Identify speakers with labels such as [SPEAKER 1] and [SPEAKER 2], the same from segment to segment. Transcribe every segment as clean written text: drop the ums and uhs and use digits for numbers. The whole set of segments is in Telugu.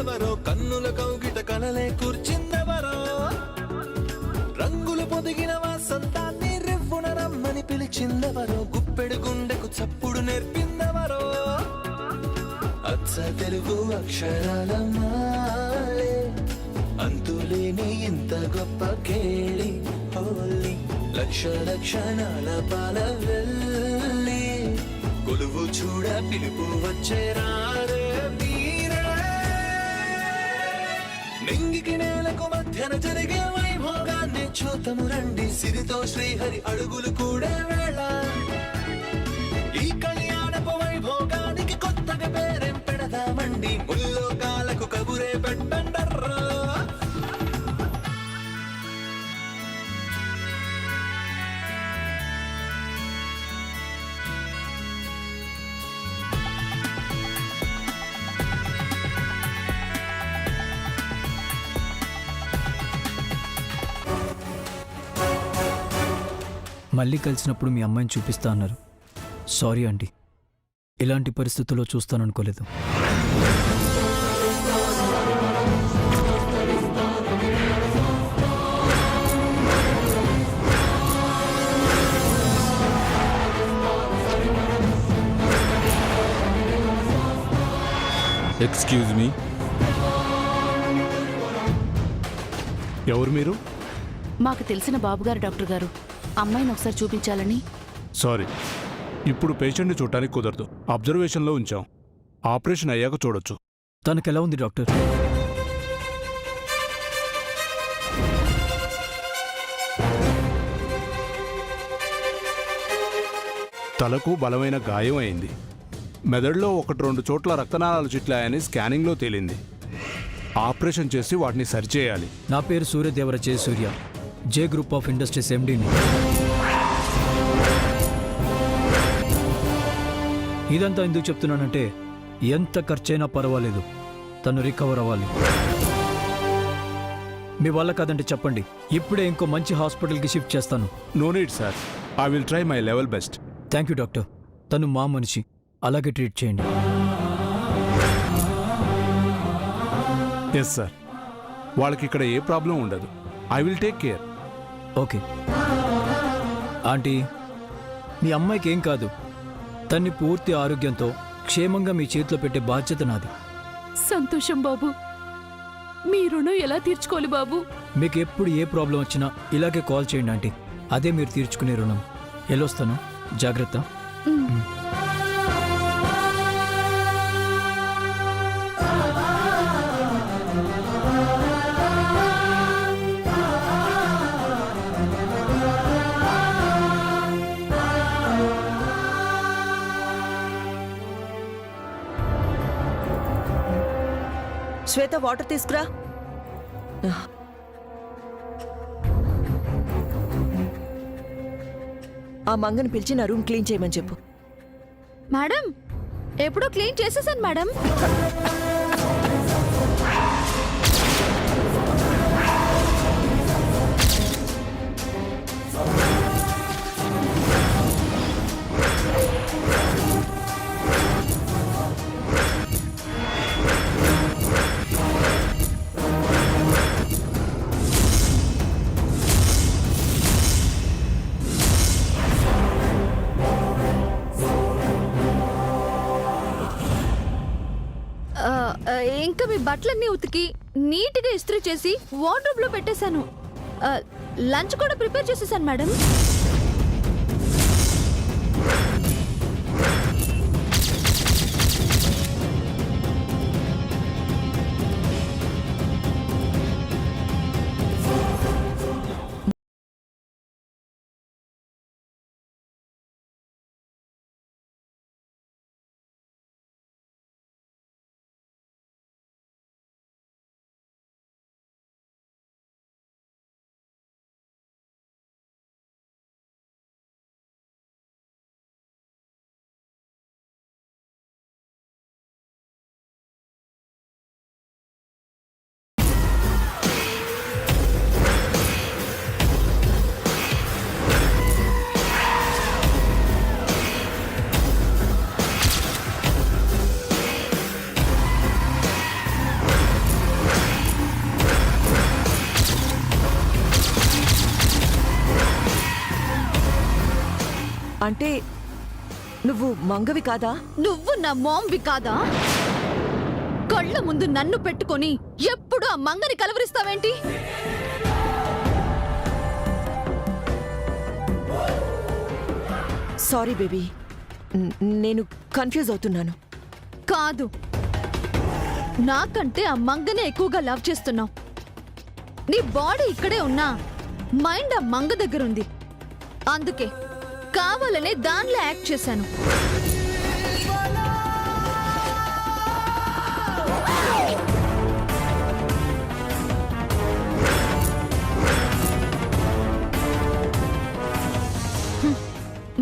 [SPEAKER 1] వచ్చిందెవరో కన్నుల కౌగిట కలలే కూర్చిందెవరో రంగులు పొదిగిన వాసంతాన్ని రివ్వున రమ్మని పిలిచిందెవరో గుప్పెడు గుండెకు చప్పుడు నేర్పిందెవరో అచ్చ తెలుగు అక్షరాల మాలే అంతులేని ఇంత గొప్ప కేళి హోలీ లక్ష లక్షణాల పాల వెళ్ళి కొలువు చూడ పిలుపు వచ్చేరారే మీరే నింగికి నేలకు మధ్యన జరిగే వైభోగాన్ని చూతము రండి సిరితో శ్రీహరి అడుగులు కూడే వేళ ఈ కళ్యాణపు వైభోగానికి కొత్తగా పేరేం పెడదామండి ముల్లోకాలకు కబురే పెట్టండర్రా
[SPEAKER 2] మళ్ళీ కలిసినప్పుడు మీ అమ్మాయిని చూపిస్తా అన్నారు. సారీ అండి, ఇలాంటి పరిస్థితుల్లో చూస్తాననుకోలేదు.
[SPEAKER 3] ఎక్స్క్యూజ్ మీ,
[SPEAKER 4] ఎవరు మీరు?
[SPEAKER 5] మాకు తెలిసిన బాబుగారు డాక్టర్ గారు, అమ్మాయిని ఒకసారి చూపించాలని.
[SPEAKER 4] సారీ, ఇప్పుడు పేషెంట్ని చూడటానికి కుదరదు. అబ్జర్వేషన్లో ఉంచాం. ఆపరేషన్ అయ్యాక చూడొచ్చు.
[SPEAKER 2] తనకెలా ఉంది డాక్టర్?
[SPEAKER 4] తలకు బలమైన గాయం అయింది. మెదడులో 1-2 చోట్ల రక్తనాళాలు చిట్లాయని స్కానింగ్లో తేలింది. ఆపరేషన్ చేసి వాటిని సరిచేయాలి.
[SPEAKER 2] నా పేరు సూర్యదేవర జయసూర్య, జే గ్రూప్ ఆఫ్ ఇండస్ట్రీస్ ఎండీని. ఇదంతా ఎందుకు చెప్తున్నానంటే, ఎంత ఖర్చైనా పర్వాలేదు, తను రికవర్ అవ్వాలి. మీ వల్ల కాదంటే చెప్పండి, ఇప్పుడే ఇంకో మంచి హాస్పిటల్కి షిఫ్ట్ చేస్తాను.
[SPEAKER 4] No need sir, I will try my level best.
[SPEAKER 2] Thank you doctor, తను మా మనిషి, అలాగే ట్రీట్ చేయండి.
[SPEAKER 4] ఎస్ సార్, వాళ్ళకి ఇక్కడ ఏ ప్రాబ్లం ఉండదు. I will take care.
[SPEAKER 2] Okay aunty, మీ అమ్మాయికి ఏం కాదు. తన్ని పూర్తి ఆరోగ్యంతో క్షేమంగా మీ చేతిలో పెట్టే బాధ్యత నాది.
[SPEAKER 5] సంతోషం బాబు, మీ రుణం ఎలా తీర్చుకోవాలి బాబు?
[SPEAKER 2] మీకు ఎప్పుడు ఏ ప్రాబ్లం వచ్చినా ఇలాగే కాల్ చేయండి ఆంటీ, అదే మీరు తీర్చుకునే రుణం. వెళ్ళొస్తాను, జాగ్రత్త.
[SPEAKER 6] శ్వేత, వాటర్ తీసుకురా. ఆ మంగని పిలిచి నా రూమ్ క్లీన్ చేయమని చెప్పు.
[SPEAKER 5] మేడం, ఎప్పుడో క్లీన్ చేసేసాను మేడం. ఇంకా మీ బట్టలన్నీ ఉతికి నీట్గా ఇస్త్రీ చేసి వార్డ్రోబ్ లో పెట్టేశాను. లంచ్ కూడా ప్రిపేర్ చేసేసాను మేడం.
[SPEAKER 6] అంటే నువ్వు మంగవి కాదా?
[SPEAKER 5] నువ్వు నా మామ్వి కాదా? కళ్ళ ముందు నన్ను పెట్టుకొని ఎప్పుడు ఆ మంగని కలవరిస్తావేంటి?
[SPEAKER 6] సారీ బేబీ, నేను కన్ఫ్యూజ్ అవుతున్నాను.
[SPEAKER 5] కాదు, నాకంటే ఆ మంగనే ఎక్కువగా లవ్ చేస్తున్నావు. నీ బాడీ ఇక్కడే ఉన్నా మైండ్ ఆ మంగ దగ్గర ఉంది. అందుకే కావాలనే దానిలో యాక్ట్ చేశాను.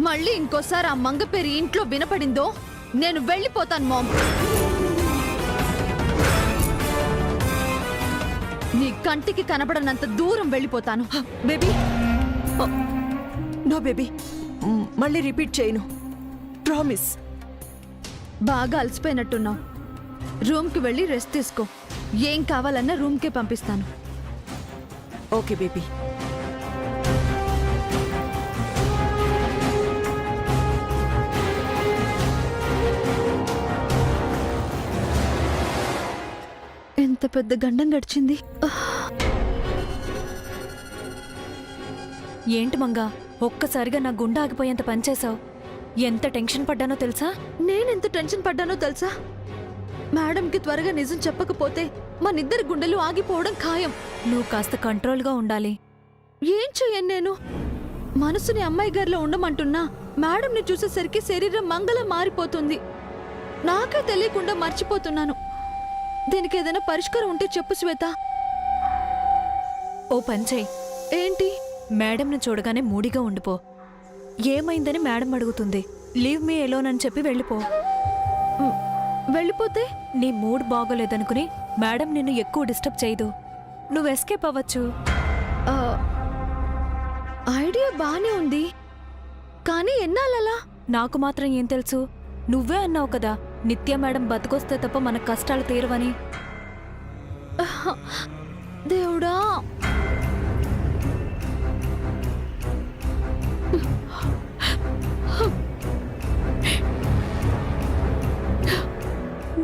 [SPEAKER 5] మళ్ళీ ఇంకోసారి ఆ మంగ పేరు ఇంట్లో వినపడిందో నేను వెళ్ళిపోతాను మామ్. నీ కంటికి కనబడనంత దూరం వెళ్ళిపోతాను.
[SPEAKER 6] బేబీ, నో బేబీ, మళ్ళీ రిపీట్ చేయను, ప్రామిస్.
[SPEAKER 5] బాగా అలసిపోయినట్టున్నావు. రూమ్కి వెళ్ళి రెస్ట్ తీసుకో. ఏం కావాలన్నా రూమ్కే పంపిస్తాను.
[SPEAKER 6] Okay baby.
[SPEAKER 5] ఎంత పెద్ద గండం గడిచింది.
[SPEAKER 3] ఏంటి మంగా, ఒక్కసారిగా నా గుండె ఆగిపోయేంత పనిచేశావు. ఎంత టెన్షన్ పడ్డానో తెలుసా?
[SPEAKER 5] నేనెంత టెన్షన్ పడ్డానో తెలుసా? మేడంకి త్వరగా నిజం చెప్పకపోతే మనిద్దరి గుండెలు ఆగిపోవడం ఖాయం.
[SPEAKER 3] నువ్వు కాస్త కంట్రోల్గా ఉండాలి.
[SPEAKER 5] ఏం చెయ్యను నేను? మనసుని అమ్మాయి గారిలో ఉండమంటున్నా మేడంని చూసేసరికి శరీరం మంగళ మారిపోతుంది. నాకే తెలియకుండా మర్చిపోతున్నాను. దీనికి ఏదైనా పరిష్కారం ఉంటే చెప్పు శ్వేత.
[SPEAKER 3] ఓ పంచేయ్.
[SPEAKER 5] ఏంటి?
[SPEAKER 3] మేడంను చూడగానే మూడిగా ఉండిపో. ఏమైందని మేడం అడుగుతుంది. లీవ్ మీ ఎలోన్ అని చెప్పి వెళ్ళిపో.
[SPEAKER 5] వెళ్ళిపోతే
[SPEAKER 3] నీ మూడ్ బాగోలేదనుకుని మేడం నిన్ను ఎక్కువ డిస్టర్బ్ చేయదు. నువ్వు ఎస్కేప్ అవ్వచ్చు.
[SPEAKER 5] ఆ, ఐడియా బానే ఉంది, కానీ ఎన్నాళ్ళలా?
[SPEAKER 3] నాకు మాత్రం ఏం తెలుసు? నువ్వే అన్నావు కదా, నిత్య మేడం బతికొస్తే తప్ప మన కష్టాలు తీరవని.
[SPEAKER 5] దేవుడా,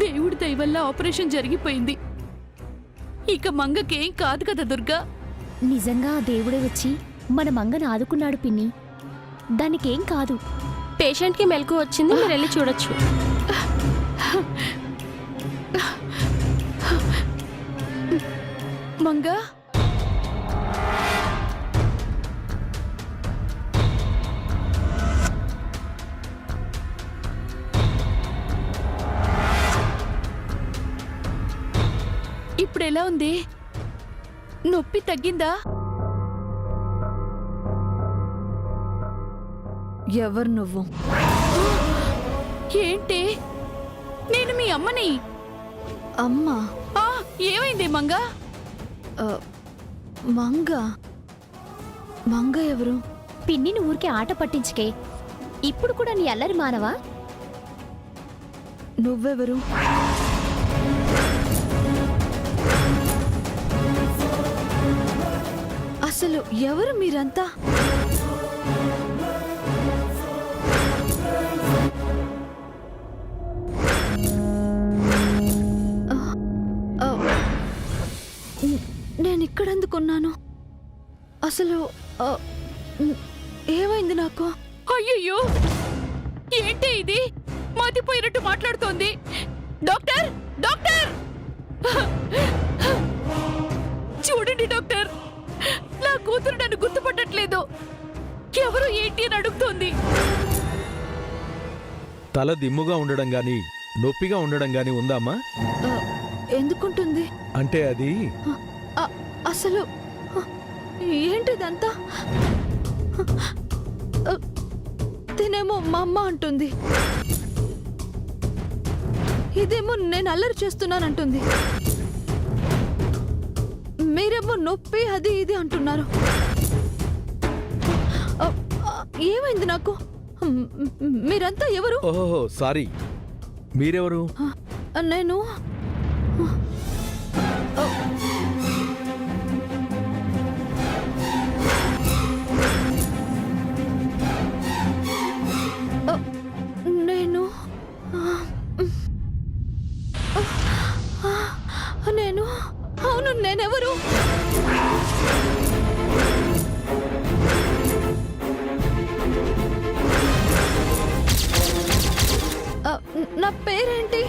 [SPEAKER 7] దేవుడి దయ వల్ల ఆపరేషన్ జరిగిపోయింది. ఇక మంగకేం కాదు కదా దుర్గా.
[SPEAKER 8] నిజంగా ఆ దేవుడే వచ్చి మన మంగను ఆదుకున్నాడు పిన్ని. దానికేం కాదు.
[SPEAKER 7] పేషెంట్కి మెలకు వచ్చింది, మీరు వెళ్ళి చూడొచ్చు. మంగ, ఇప్పుడు ఎలా ఉంది? నొప్పి తగ్గిందా?
[SPEAKER 5] ఎవరు నువ్వు?
[SPEAKER 7] ఏంటి? నేను మీ అమ్మని.
[SPEAKER 5] అమ్మా?
[SPEAKER 7] ఏమైంది మంగ?
[SPEAKER 5] మంగ? మంగ ఎవరు?
[SPEAKER 8] పిన్నిని ఊరికే ఆట పట్టించుకే. ఇప్పుడు కూడా నీ అల్లరి మానవా?
[SPEAKER 5] నువ్వెవరు? అసలు ఎవరు మీరంతా? నేను ఇక్కడెందుకున్నాను? అసలు ఏమైంది నాకు?
[SPEAKER 7] అయ్యయ్యో, ఏంటి ఇది? మతిపోయినట్టు మాట్లాడుతోంది. Doctor, doctor! చూడండి డాక్టర్, నా కూతురు నన్ను గుర్తుపట్టట్లేదు. ఎవరు ఏంటి అని అడుగుతోంది.
[SPEAKER 9] తల దిమ్ముగా ఉండడం గాని నొప్పిగా ఉండడం గాని ఉందామా?
[SPEAKER 5] ఎందుకుంటుంది?
[SPEAKER 9] అంటే అది
[SPEAKER 5] అసలు ఏంటిదంతా? తినేమో మా అమ్మ అంటుంది, ఇదేమో నేను అల్లరి చేస్తున్నానంటుంది, మీరేమో నొప్పి అది ఇది అంటున్నారు. ఏమైంది నాకు? మీరంతా ఎవరు?
[SPEAKER 9] ఓహో సారీ, మీరెవరు?
[SPEAKER 5] నేను నా పేరేంటి?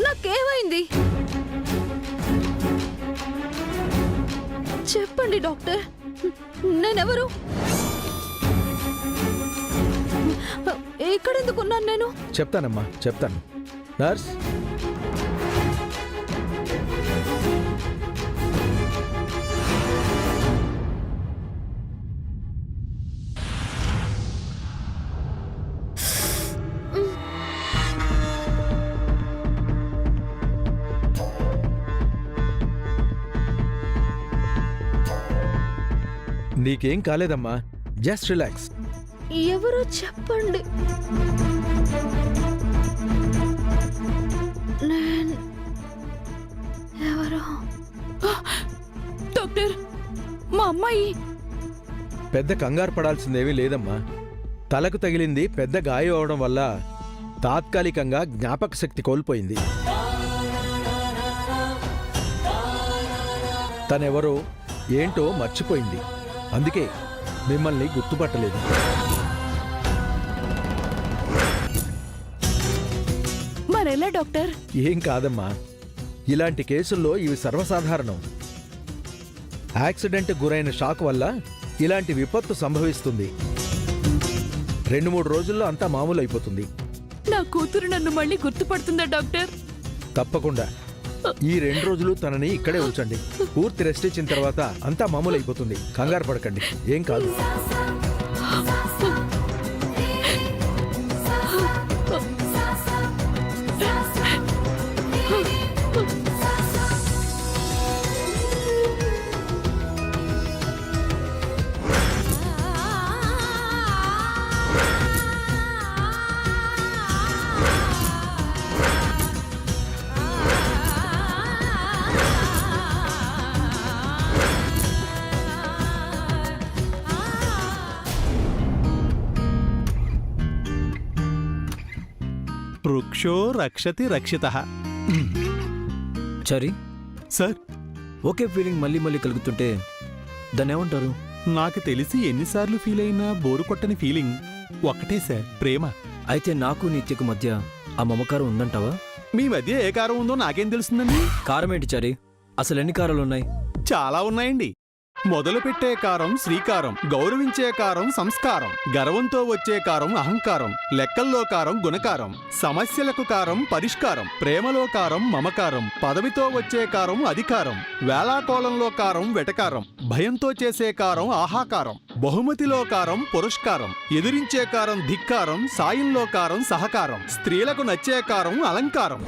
[SPEAKER 5] నాకేమైంది చెప్పండి డాక్టర్. నేనెవరు? ఇక్కడెందుకున్నాను నేను?
[SPEAKER 9] చెప్తానమ్మా చెప్తాను. నర్స్, నీకేం కాలేదమ్మా, జస్ట్ రిలాక్స్.
[SPEAKER 5] ఎవరో చెప్పండి. ఎవరో?
[SPEAKER 7] డాక్టర్, మా అమ్మాయి.
[SPEAKER 9] పెద్ద కంగారు పడాల్సిందేమీ లేదమ్మా. తలకు తగిలింది పెద్ద గాయం అవడం వల్ల తాత్కాలికంగా జ్ఞాపక శక్తి కోల్పోయింది. తనెవరో ఏంటో మర్చిపోయింది. అందుకే మిమ్మల్ని గుర్తుపట్టలేదు.
[SPEAKER 7] మరెలా డాక్టర్?
[SPEAKER 9] ఏం కాదమ్మా, ఇలాంటి కేసుల్లో ఇవి సర్వసాధారణం. యాక్సిడెంట్ గురైన షాక్ వల్ల ఇలాంటి విపత్తు సంభవిస్తుంది. 2-3 రోజుల్లో అంతా మామూలు అయిపోతుంది.
[SPEAKER 7] నా కూతురు నన్ను మళ్ళీ గుర్తుపడుతుందా డాక్టర్?
[SPEAKER 9] తప్పకుండా. ఈ 2 రోజులు తనని ఇక్కడే ఉంచండి. పూర్తి రెస్ట్ ఇచ్చిన తర్వాత అంతా మామూలు అయిపోతుంది. కంగారు పడకండి, ఏం కాదు.
[SPEAKER 4] వృక్షో రక్షతి రక్షితః.
[SPEAKER 2] చరి,
[SPEAKER 4] సార్,
[SPEAKER 2] ఒకే ఫీలింగ్ మళ్ళీ మళ్ళీ కలుగుతుంటే దాన్ని ఏమంటారు?
[SPEAKER 4] నాకు తెలిసి ఎన్నిసార్లు ఫీల్ అయినా బోరు కొట్టని ఫీలింగ్ ఒకటే సార్, ప్రేమ.
[SPEAKER 2] అయితే నాకు నిత్యకు మధ్య ఆ మమకారం ఉందంటావా?
[SPEAKER 4] మీ మధ్య ఏ కారం ఉందో నాకేం తెలుస్తుందండి?
[SPEAKER 2] కారం ఏంటి చరి? అసలు ఎన్ని కారాలున్నాయి?
[SPEAKER 4] చాలా ఉన్నాయండి. మొదలు పెట్టే కారం శ్రీకారం, గౌరవించే కారం సంస్కారం, గర్వంతో వచ్చే కారం అహంకారం, లెక్కల్లో కారం గుణకారం, సమస్యలకు కారం పరిష్కారం, ప్రేమలో కారం మమకారం, పదవితో వచ్చే కారం అధికారం, వేళాకోళంలో కారం వెటకారం, భయంతో చేసే కారం ఆహాకారం, బహుమతిలో కారం పురస్కారం, ఎదిరించే కారం ధిక్కారం, సాయంలో కారం సహకారం, స్త్రీలకు నచ్చే కారం అలంకారం,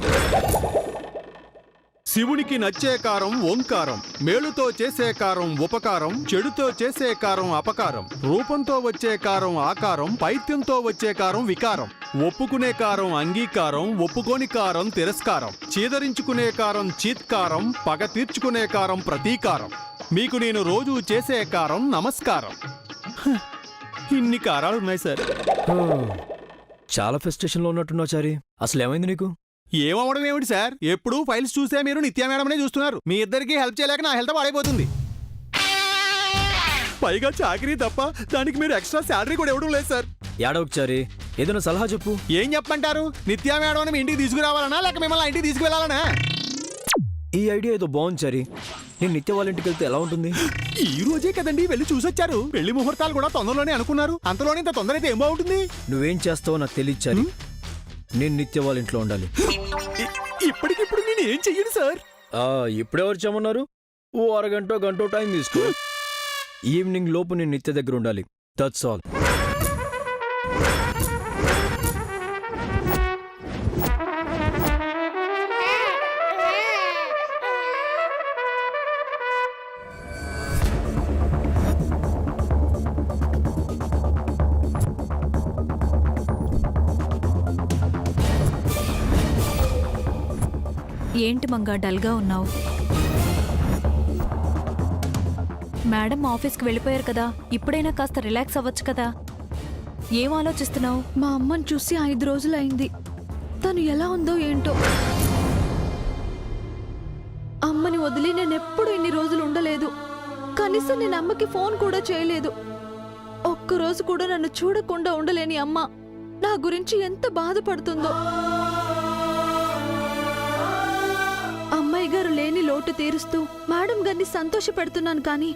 [SPEAKER 4] శివునికి నచ్చే కారం ఓంకారం, మేలుతో చేసే కారం ఉపకారం, చెడుతో చేసే కారం అపకారం, రూపంతో వచ్చే కారం ఆకారం, పైత్యంతో వచ్చే కారం వికారం, ఒప్పుకునే కారం అంగీకారం, ఒప్పుకోని కారం తిరస్కారం, చీదరించుకునే కారం చీత్కారం, పగ తీర్చుకునే కారం ప్రతీకారం, మీకు నేను రోజు చేసే కారం నమస్కారం. ఇన్ని కారాలున్నాయి సార్.
[SPEAKER 2] చాలా ఫ్రస్ట్రేషన్లో ఉన్నట్టున్నావు చారి. అసలు ఏమైంది నీకు?
[SPEAKER 4] ఏమవడం ఏమిటి సార్, ఎప్పుడూ ఫైల్స్ చూసే మీరు నిత్యా మేడమనే చూస్తున్నారు. మీ ఇద్దరికి హెల్ప్ చేయలేక నా హెల్త్ పాడైపోతుంది. పైగా చాకరీ తప్ప దానికి మీరు ఎక్స్ట్రా శాలరీ కూడా ఇవ్వడం లేదు సార్.
[SPEAKER 2] ఏడవకు చారి, ఏదైనా సలహా చెప్పు.
[SPEAKER 4] ఏం చెప్పంటారు? నిత్యా మేడం మీ ఇంటికి తీసుకురావాలనా లేక మిమ్మల్ని ఇంటికి తీసుకువెళ్ళాలనా?
[SPEAKER 2] ఈ ఐడియా ఏదో బాగుంది చారి. నేను నిత్య వాళ్ళ ఇంటికి వెళ్తే ఎలా ఉంటుంది?
[SPEAKER 4] ఈ రోజే కదండి వెళ్ళి చూసొచ్చారు. పెళ్లి ముహూర్తాలు కూడా తొందరలోనే అనుకున్నారు. అంతలోనే ఇంత తొందర అయితే ఏం బాగుంటుంది?
[SPEAKER 2] నువ్వేం చేస్తావో నాకు తెలియదు చారి. నేను నిత్య వాళ్ళ ఇంట్లో ఉండాలి.
[SPEAKER 4] ఇప్పటికిప్పుడు నేను ఏం చెయ్యను సార్.
[SPEAKER 2] ఇప్పుడెవరు చెమ్మన్నారు? ఓ అరగంట గంట టైం తీసుకో. ఈవినింగ్ లోపు నేను నిత్య దగ్గర ఉండాలి. That's all.
[SPEAKER 3] ఏంటి మంగా డల్గా ఉన్నావు? మేడం ఆఫీస్కి వెళ్ళిపోయారు కదా, ఇప్పుడైనా కాస్త రిలాక్స్ అవ్వచ్చు కదా. ఏం ఆలోచిస్తున్నావు?
[SPEAKER 5] మా అమ్మని చూసి 5 రోజులైంది. తను ఎలా ఉందో ఏంటో. అమ్మని వదిలి నేనెప్పుడు ఇన్ని రోజులు ఉండలేదు. కనీసం నేను అమ్మకి ఫోన్ కూడా చేయలేదు. ఒక్కరోజు కూడా నన్ను చూడకుండా ఉండలేని అమ్మ నా గురించి ఎంత బాధపడుతుందో. అమ్మాయి గారు లేని లోటు తీరుస్తూ మేడం గారిని సంతోష పెడుతున్నాను, కానీ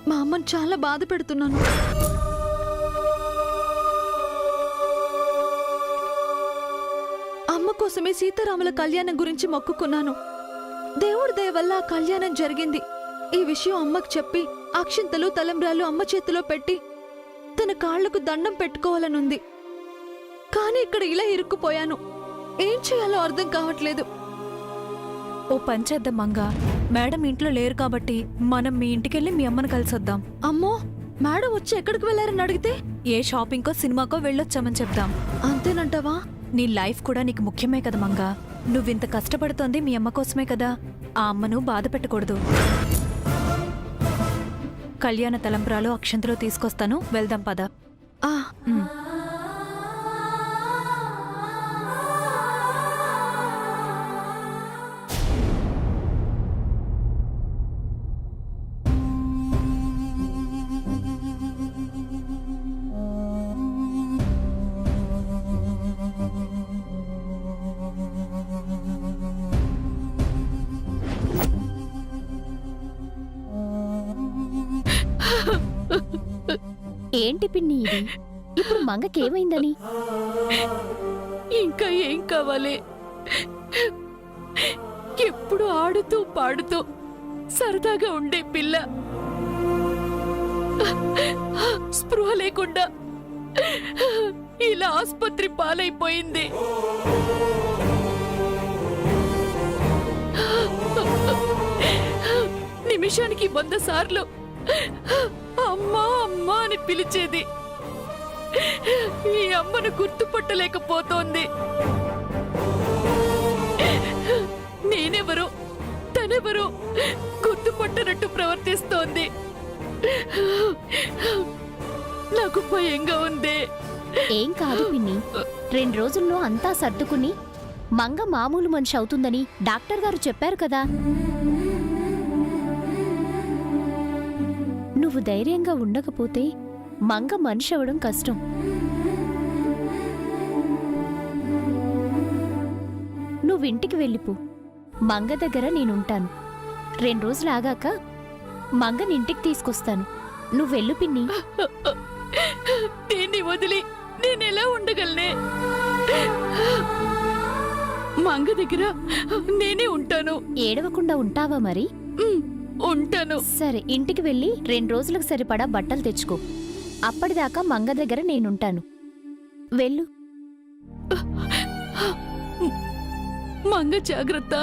[SPEAKER 5] మా అమ్మని చాలా బాధ పెడుతున్నాను. అమ్మ కోసమే సీతారాముల కళ్యాణం గురించి మొక్కుకున్నాను. దేవుడి దయ వల్ల ఆ కళ్యాణం జరిగింది. ఈ విషయం అమ్మకు చెప్పి అక్షింతలు తలంబ్రాలు అమ్మ చేతిలో పెట్టి తన కాళ్లకు దండం పెట్టుకోవాలనుంది. కానీ ఇక్కడ ఇలా ఇరుక్కుపోయాను. ఏం చేయాలో అర్థం కావట్లేదు.
[SPEAKER 3] ఓ పంచేద్దాం మంగా, మేడం ఇంట్లో లేరు కాబట్టి మనం మీ ఇంటికెళ్ళి మీ అమ్మని కలిసొద్దాం.
[SPEAKER 5] అమ్మో, మేడం వచ్చి ఎక్కడికి వెళ్లారని అడిగితే
[SPEAKER 3] ఏ షాపింగ్కో సినిమాకో వెళ్ళొచ్చామని చెప్దాం.
[SPEAKER 5] అంతేనంటావా?
[SPEAKER 3] నీ లైఫ్ కూడా నీకు ముఖ్యమే కదా మంగా. నువ్వింత కష్టపడుతోంది మీ అమ్మ కోసమే కదా. ఆ అమ్మను బాధ పెట్టకూడదు. కళ్యాణ తలంబ్రాలు అక్షంతలు తీసుకొస్తాను, వెళ్దాం పద.
[SPEAKER 5] ఆ
[SPEAKER 3] ఉమ్.
[SPEAKER 8] ఏంటి పిన్ని ఇది? ఇప్పుడు మంగకేమైందని?
[SPEAKER 7] ఇంకా ఏం కావాలి? ఎప్పుడు ఆడుతూ పాడుతూ సరదాగా ఉండే పిల్ల స్పృహ లేకుండా ఇలా ఆసుపత్రి పాలైపోయింది. నిమిషానికి 100 సార్లు అమ్మా అమ్మా అని పిలిచేది. ఈ అమ్మను గుర్తుపట్టలేకపోతోంది. నేనెవరో తనెవరో గుర్తుపట్టనట్టు ప్రవర్తిస్తోంది. నాకు భయంగా ఉంది.
[SPEAKER 8] ఏం కాదు పిన్ని, 2 రోజుల్లో అంతా సర్దుకుని మంగ మామూలు మనిషి అవుతుందని డాక్టర్ గారు చెప్పారు కదా. నువ్వు ధైర్యంగా ఉండకపోతే మంగ మనిషి అవడం కష్టం. నువ్వింటికి వెళ్ళిపో. మంగ దగ్గర నేనుంటాను. 2 రోజులు ఆగాక మంగని ఇంటికి తీసుకొస్తాను. నువ్వెళ్ళు పిన్ని.
[SPEAKER 7] దీన్ని వదిలి నేనెలా ఉండగలనే? మంగ దగ్గర నేనే ఉంటాను.
[SPEAKER 8] ఏడవకుండా ఉంటావా మరి?
[SPEAKER 7] ఉంటాను.
[SPEAKER 8] సరే, ఇంటికి వెళ్ళి 2 రోజులకు సరిపడా బట్టలు తెచ్చుకో. అప్పటిదాకా మంగ దగ్గర నేనుంటాను. వెళ్ళు.
[SPEAKER 7] మంగ జాగ్రత్త.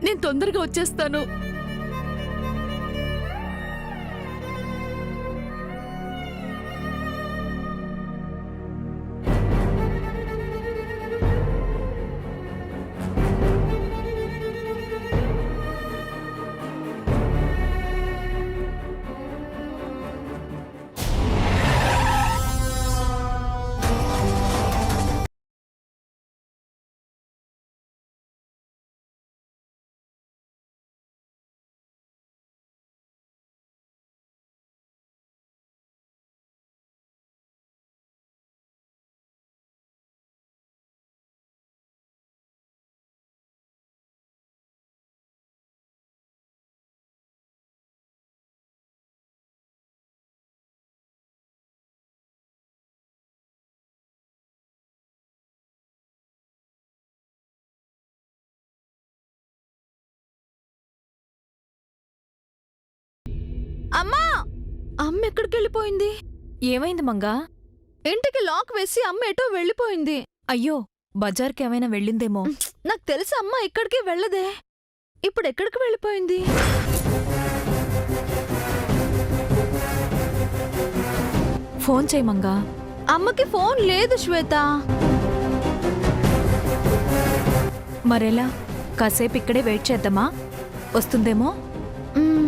[SPEAKER 7] నేను తొందరగా వచ్చేస్తాను.
[SPEAKER 5] అమ్మా, అమ్మ ఎక్కడికి వెళ్ళిపోయింది?
[SPEAKER 3] ఏమైంది మంగా?
[SPEAKER 5] ఇంటికి లాక్ వేసి అమ్మ ఎటో వెళ్ళిపోయింది.
[SPEAKER 3] అయ్యో, బజార్కి ఏమైనా వెళ్ళిందేమో.
[SPEAKER 5] నాకు తెలుసు అమ్మ ఎక్కడికి వెళ్ళదే. ఇప్పుడు ఎక్కడికి వెళ్ళిపోయింది?
[SPEAKER 3] ఫోన్ చేయి మంగా.
[SPEAKER 5] అమ్మకి ఫోన్ లేదు శ్వేత.
[SPEAKER 3] మరెలా? కాసేపు ఇక్కడే వెయిట్ చేద్దామా? వస్తుందేమో.
[SPEAKER 5] మ్మ్.